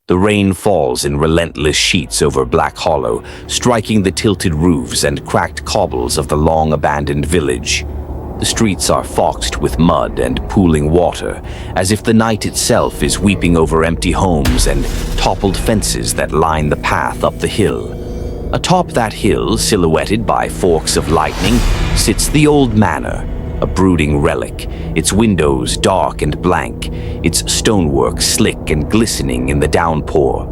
The rain falls in relentless sheets over Black Hollow, striking the tilted roofs and cracked cobbles of the long-abandoned village. The streets are foxed with mud and pooling water, as if the night itself is weeping over empty homes and toppled fences that line the path up the hill. Atop that hill, silhouetted by forks of lightning, sits the old manor, a brooding relic, its windows dark and blank, its stonework slick and glistening in the downpour.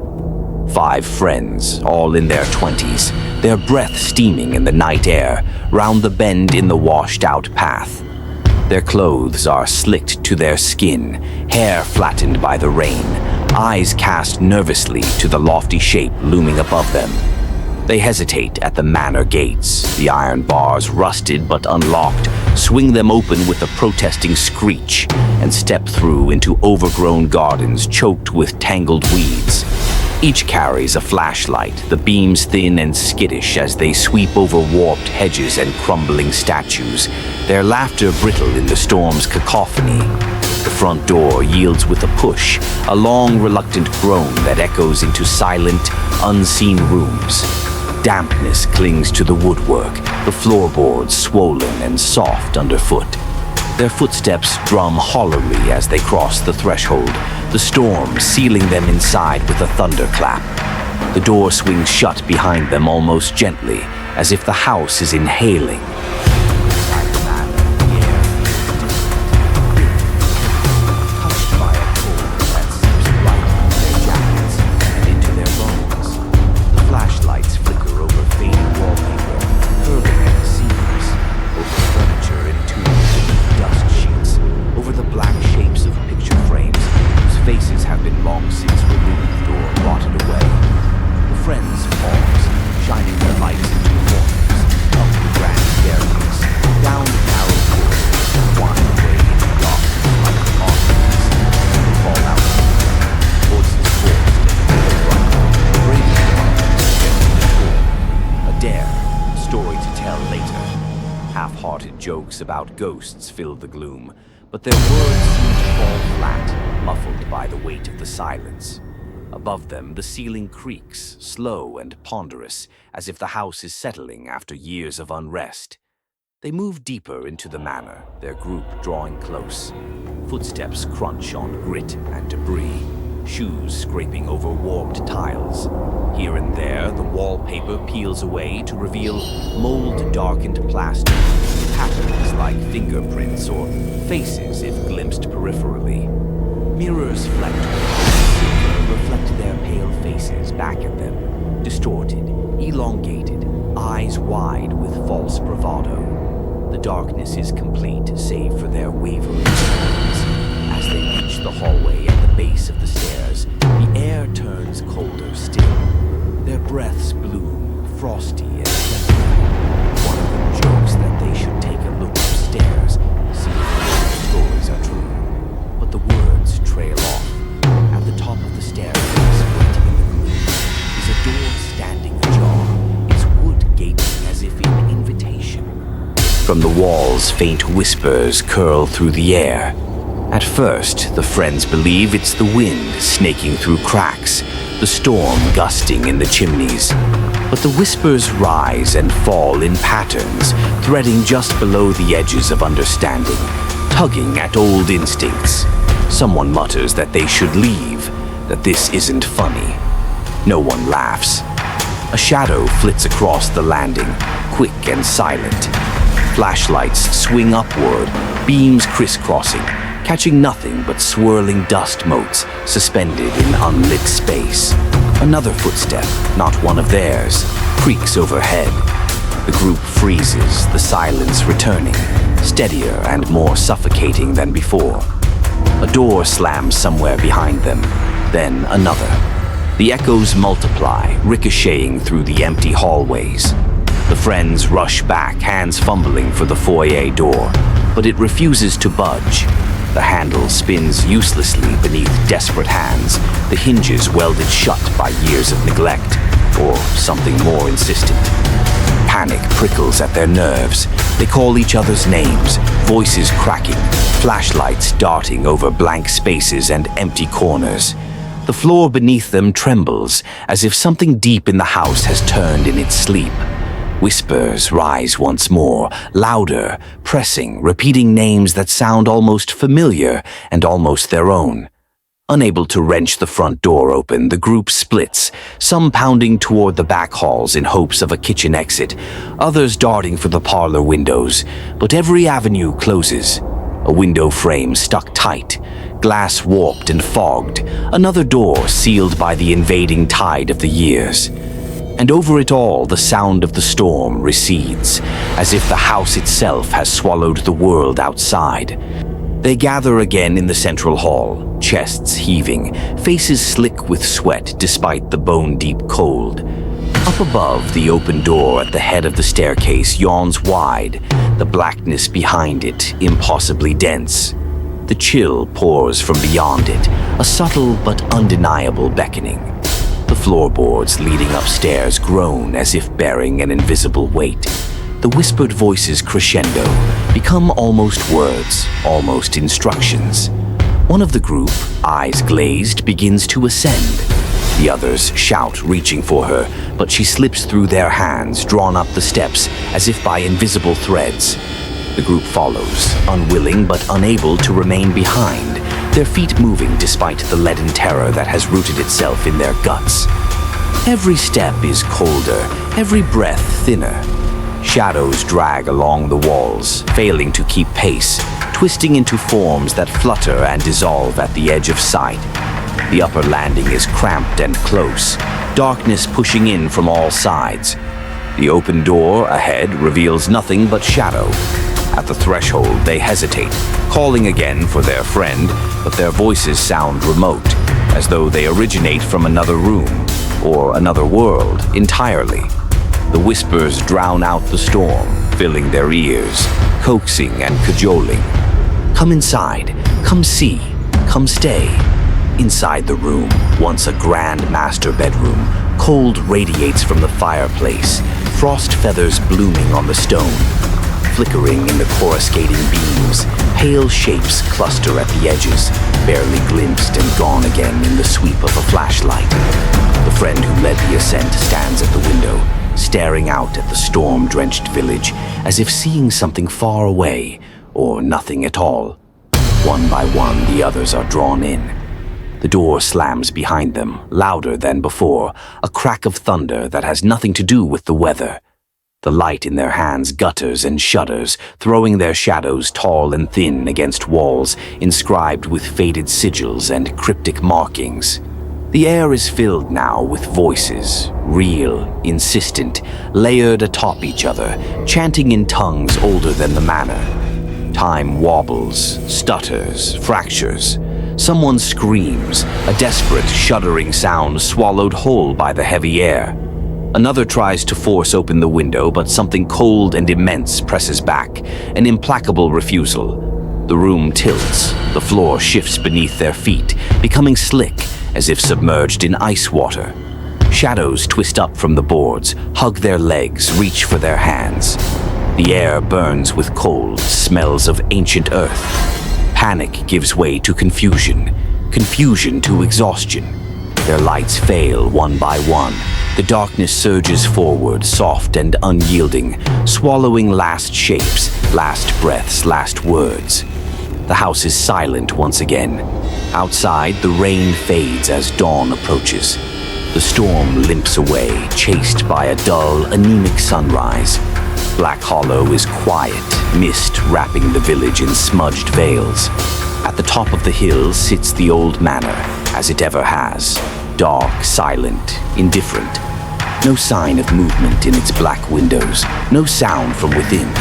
5 friends, all in their 20s, their breath steaming in the night air, round the bend in the washed-out path. Their clothes are slicked to their skin, hair flattened by the rain, eyes cast nervously to the lofty shape looming above them. They hesitate at the manor gates, the iron bars rusted but unlocked, swing them open with a protesting screech, and step through into overgrown gardens choked with tangled weeds. Each carries a flashlight, the beams thin and skittish as they sweep over warped hedges and crumbling statues, their laughter brittle in the storm's cacophony. The front door yields with a push, a long, reluctant groan that echoes into silent, unseen rooms. Dampness clings to the woodwork, the floorboards swollen and soft underfoot. Their footsteps drum hollowly as they cross the threshold, the storm sealing them inside with a thunderclap. The door swings shut behind them almost gently, as if the house is inhaling. Inside the manor, the air feels different, touched by a cold that seeps right into their jackets and into their bones. The flashlights flicker over faded wallpaper, curling at the seams, over furniture entombed in dust sheets, over the black shapes of picture frames whose faces have been long since removed or rotted away. The friends pause, shining their lights into corners, up the grand staircase, down the narrow corridors, and wind away into darkness like arteries. They fall out of the voices forced and run, breaking a dare, a story to tell later. Half-hearted jokes about ghosts fill the gloom, but their words seem to fall flat, muffled by the weight of the silence. Above them, the ceiling creaks, slow and ponderous, as if the house is settling after years of unrest. They move deeper into the manor, their group drawing close. Footsteps crunch on grit and debris, shoes scraping over warped tiles. Here and there, the wallpaper peels away to reveal mold-darkened plaster, patterns like fingerprints or faces if glimpsed peripherally. Mirrors reflect their pale faces back at them, distorted, elongated, eyes wide with false bravado. The darkness is complete save for their wavering strides. As they reach the hallway at the base of the stairs, the air turns colder still. Their breaths bloom, frosty and electric. One of them jokes that they should take a look upstairs, see if the stories are true. But the words trail off. At the top of the staircase, waiting in the gloom, is a door standing ajar, its wood gaping as if in invitation. From the walls, faint whispers curl through the air. At first, the friends believe it's the wind snaking through cracks, the storm gusting in the chimneys. But the whispers rise and fall in patterns, threading just below the edges of understanding, tugging at old instincts. Someone mutters that they should leave, that this isn't funny. No one laughs. A shadow flits across the landing, quick and silent. Flashlights swing upward, beams crisscrossing, catching nothing but swirling dust motes suspended in unlit space. Another footstep, not one of theirs, creaks overhead. The group freezes, the silence returning, steadier and more suffocating than before. A door slams somewhere behind them, then another. The echoes multiply, ricocheting through the empty hallways. The friends rush back, hands fumbling for the foyer door, but it refuses to budge. The handle spins uselessly beneath desperate hands, the hinges welded shut by years of neglect, or something more insistent. Panic prickles at their nerves. They call each other's names, voices cracking, flashlights darting over blank spaces and empty corners. The floor beneath them trembles, as if something deep in the house has turned in its sleep. Whispers rise once more, louder, pressing, repeating names that sound almost familiar and almost their own. Unable to wrench the front door open, the group splits, some pounding toward the back halls in hopes of a kitchen exit, others darting for the parlor windows. But every avenue closes. A window frame stuck tight, glass warped and fogged, another door sealed by the invading tide of the years. And over it all, the sound of the storm recedes, as if the house itself has swallowed the world outside. They gather again in the central hall, chests heaving, faces slick with sweat despite the bone-deep cold. Up above, the open door at the head of the staircase yawns wide, the blackness behind it impossibly dense. The chill pours from beyond it, a subtle but undeniable beckoning. The floorboards leading upstairs groan as if bearing an invisible weight. The whispered voices crescendo, become almost words, almost instructions. One of the group, eyes glazed, begins to ascend. The others shout, reaching for her, but she slips through their hands, drawn up the steps as if by invisible threads. The group follows, unwilling but unable to remain behind, their feet moving despite the leaden terror that has rooted itself in their guts. Every step is colder, every breath thinner. Shadows drag along the walls, failing to keep pace, twisting into forms that flutter and dissolve at the edge of sight. The upper landing is cramped and close, darkness pushing in from all sides. The open door ahead reveals nothing but shadow. At the threshold, they hesitate, calling again for their friend, but their voices sound remote, as though they originate from another room, or another world entirely. The whispers drown out the storm, filling their ears, coaxing and cajoling. Come inside, come see, come stay. Inside the room, once a grand master bedroom, cold radiates from the fireplace, frost feathers blooming on the stone. Flickering in the coruscating beams, pale shapes cluster at the edges, barely glimpsed and gone again in the sweep of a flashlight. The friend who led the ascent stands at the window, staring out at the storm-drenched village, as if seeing something far away, or nothing at all. One by one, the others are drawn in. The door slams behind them, louder than before, a crack of thunder that has nothing to do with the weather. The light in their hands gutters and shudders, throwing their shadows tall and thin against walls inscribed with faded sigils and cryptic markings. The air is filled now with voices, real, insistent, layered atop each other, chanting in tongues older than the manor. Time wobbles, stutters, fractures. Someone screams, a desperate, shuddering sound swallowed whole by the heavy air. Another tries to force open the window, but something cold and immense presses back, an implacable refusal. The room tilts, the floor shifts beneath their feet, becoming slick, as if submerged in ice water. Shadows twist up from the boards, hug their legs, reach for their hands. The air burns with cold, smells of ancient earth. Panic gives way to confusion, confusion to exhaustion. Their lights fail one by one. The darkness surges forward, soft and unyielding, swallowing last shapes, last breaths, last words. The house is silent once again. Outside, the rain fades as dawn approaches. The storm limps away, chased by a dull, anemic sunrise. Black Hollow is quiet, mist wrapping the village in smudged veils. At the top of the hill sits the old manor, as it ever has. Dark, silent, indifferent. No sign of movement in its black windows, no sound from within.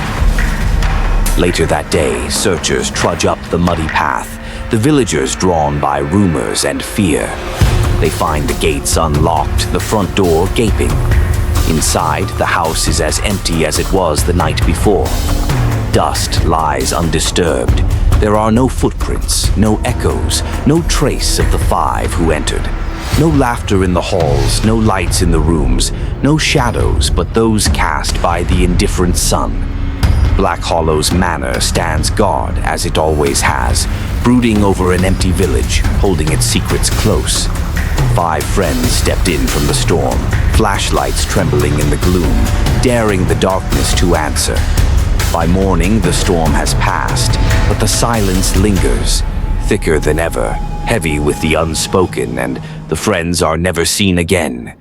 Later that day, searchers trudge up the muddy path, the villagers drawn by rumors and fear. They find the gates unlocked, the front door gaping. Inside, the house is as empty as it was the night before. Dust lies undisturbed. There are no footprints, no echoes, no trace of the five who entered. No laughter in the halls, no lights in the rooms, no shadows but those cast by the indifferent sun. Black Hollow's manor stands guard, as it always has, brooding over an empty village, holding its secrets close. 5 friends stepped in from the storm, flashlights trembling in the gloom, daring the darkness to answer. By morning, the storm has passed, but the silence lingers, thicker than ever, heavy with the unspoken, and the friends are never seen again.